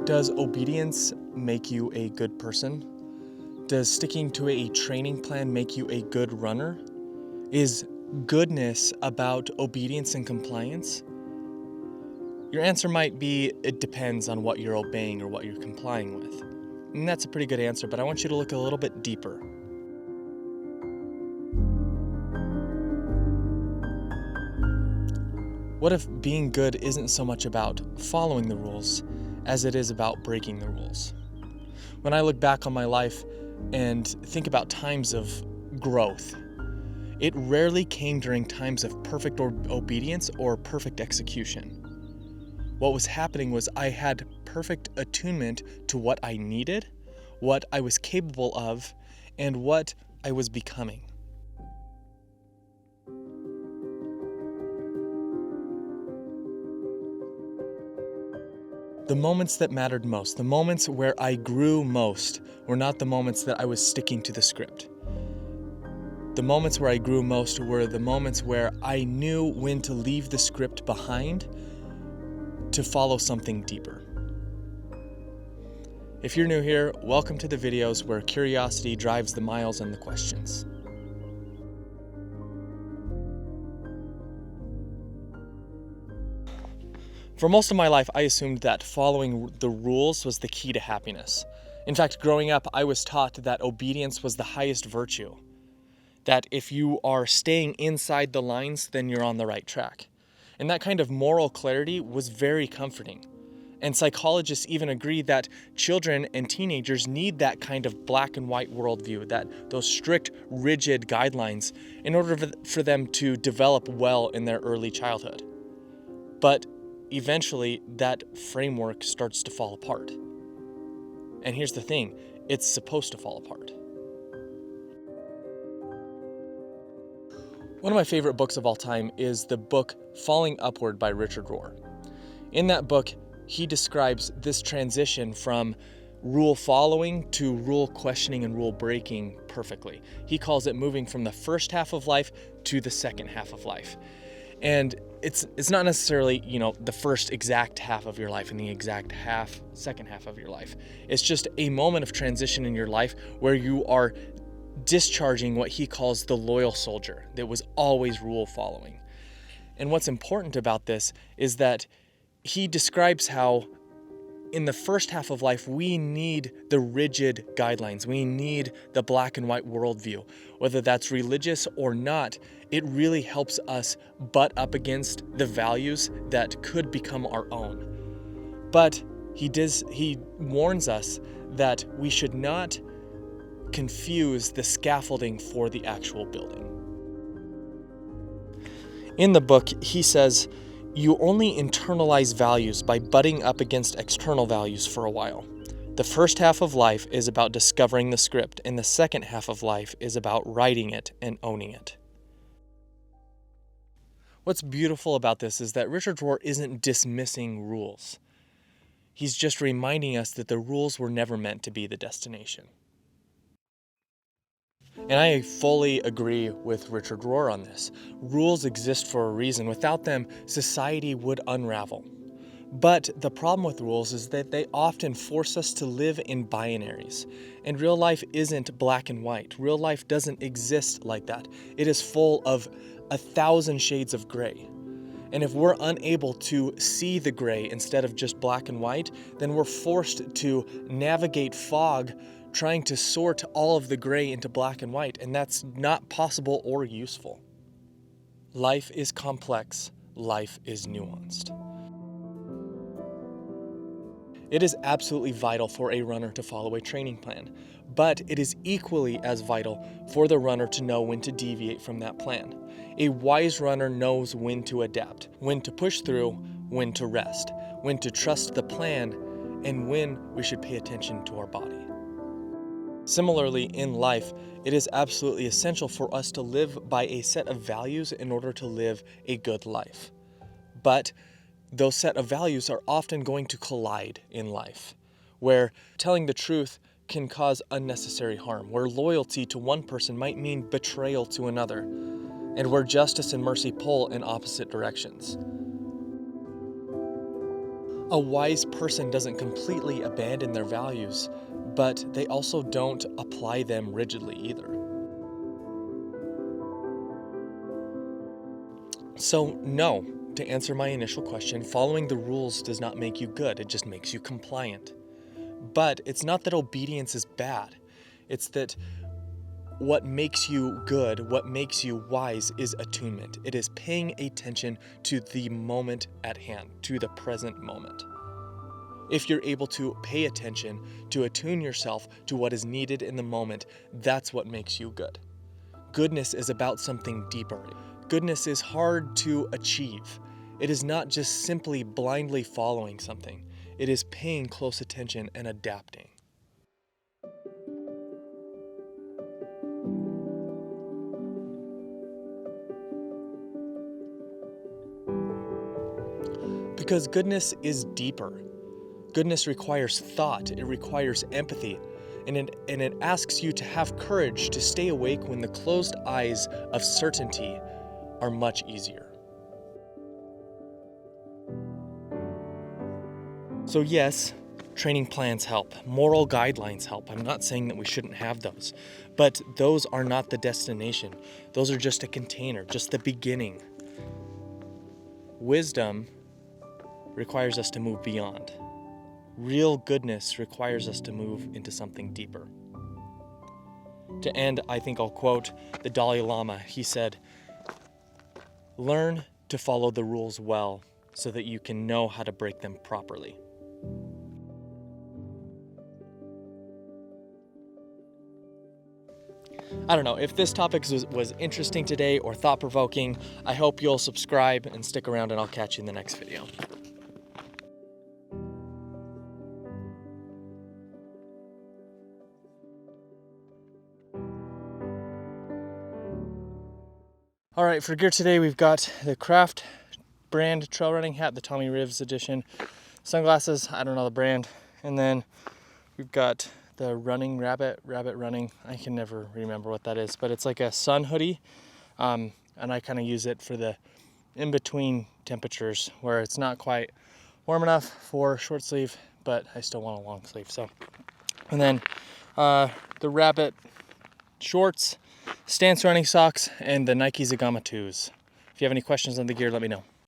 Does obedience make you a good person? Does sticking to a training plan make you a good runner? Is goodness about obedience and compliance? Your answer might be, it depends on what you're obeying or what you're complying with. And that's a pretty good answer, but I want you to look a little bit deeper. What if being good isn't so much about following the rules as it is about breaking the rules? When I look back on my life and think about times of growth, it rarely came during times of perfect obedience or perfect execution. What was happening was I had perfect attunement to what I needed, what I was capable of, and what I was becoming. The moments that mattered most, the moments where I grew most, were not the moments that I was sticking to the script. The moments where I grew most were the moments where I knew when to leave the script behind to follow something deeper. If you're new here, welcome to the videos where curiosity drives the miles and the questions. For most of my life, I assumed that following the rules was the key to happiness. In fact, growing up, I was taught that obedience was the highest virtue. That if you are staying inside the lines, then you're on the right track. And that kind of moral clarity was very comforting. And psychologists even agree that children and teenagers need that kind of black and white worldview, that those strict, rigid guidelines in order for them to develop well in their early childhood. But eventually, that framework starts to fall apart. And here's the thing, it's supposed to fall apart. One of my favorite books of all time is the book Falling Upward by Richard Rohr. In that book, he describes this transition from rule following to rule questioning and rule breaking perfectly. He calls it moving from the first half of life to the second half of life. And it's not necessarily, the first exact half of your life and the exact second half of your life. It's just a moment of transition in your life where you are discharging what he calls the loyal soldier that was always rule following. And what's important about this is that he describes how in the first half of life, we need the rigid guidelines. We need the black and white worldview. Whether that's religious or not, it really helps us butt up against the values that could become our own. But he warns us that we should not confuse the scaffolding for the actual building. In the book, he says, you only internalize values by butting up against external values for a while. The first half of life is about discovering the script, and the second half of life is about writing it and owning it. What's beautiful about this is that Richard Rohr isn't dismissing rules. He's just reminding us that the rules were never meant to be the destination. And I fully agree with Richard Rohr on this. Rules exist for a reason. Without them, society would unravel. But the problem with rules is that they often force us to live in binaries. And real life isn't black and white. Real life doesn't exist like that. It is full of 1,000 shades of gray. And if we're unable to see the gray instead of just black and white, then we're forced to navigate fog trying to sort all of the gray into black and white, and that's not possible or useful. Life is complex. Life is nuanced. It is absolutely vital for a runner to follow a training plan, but it is equally as vital for the runner to know when to deviate from that plan. A wise runner knows when to adapt, when to push through, when to rest, when to trust the plan, and when we should pay attention to our body. Similarly, in life, it is absolutely essential for us to live by a set of values in order to live a good life. But those set of values are often going to collide in life, where telling the truth can cause unnecessary harm, where loyalty to one person might mean betrayal to another, and where justice and mercy pull in opposite directions. A wise person doesn't completely abandon their values, but they also don't apply them rigidly either. So no, to answer my initial question, following the rules does not make you good, it just makes you compliant. But it's not that obedience is bad, it's that what makes you good, what makes you wise is attunement. It is paying attention to the moment at hand, to the present moment. If you're able to pay attention, to attune yourself to what is needed in the moment, that's what makes you good. Goodness is about something deeper. Goodness is hard to achieve. It is not just simply blindly following something. It is paying close attention and adapting. Because goodness is deeper. Goodness requires thought, it requires empathy, and it asks you to have courage to stay awake when the closed eyes of certainty are much easier. So yes, training plans help, moral guidelines help. I'm not saying that we shouldn't have those, but those are not the destination. Those are just a container, just the beginning. Wisdom requires us to move beyond. Real goodness requires us to move into something deeper. To end, I think I'll quote the Dalai Lama. He said, "Learn to follow the rules well so that you can know how to break them properly." I don't know, if this topic was interesting today or thought-provoking, I hope you'll subscribe and stick around, and I'll catch you in the next video. All right, for gear today, we've got the Craft brand trail running hat, the Tommy Rivs edition, sunglasses, I don't know the brand, and then we've got the running rabbit running, I can never remember what that is, but it's like a sun hoodie, and I kind of use it for the in-between temperatures where it's not quite warm enough for short sleeve, but I still want a long sleeve. So, and then the rabbit shorts, stance running socks, and the Nike Zagama 2s. If you have any questions on the gear, let me know.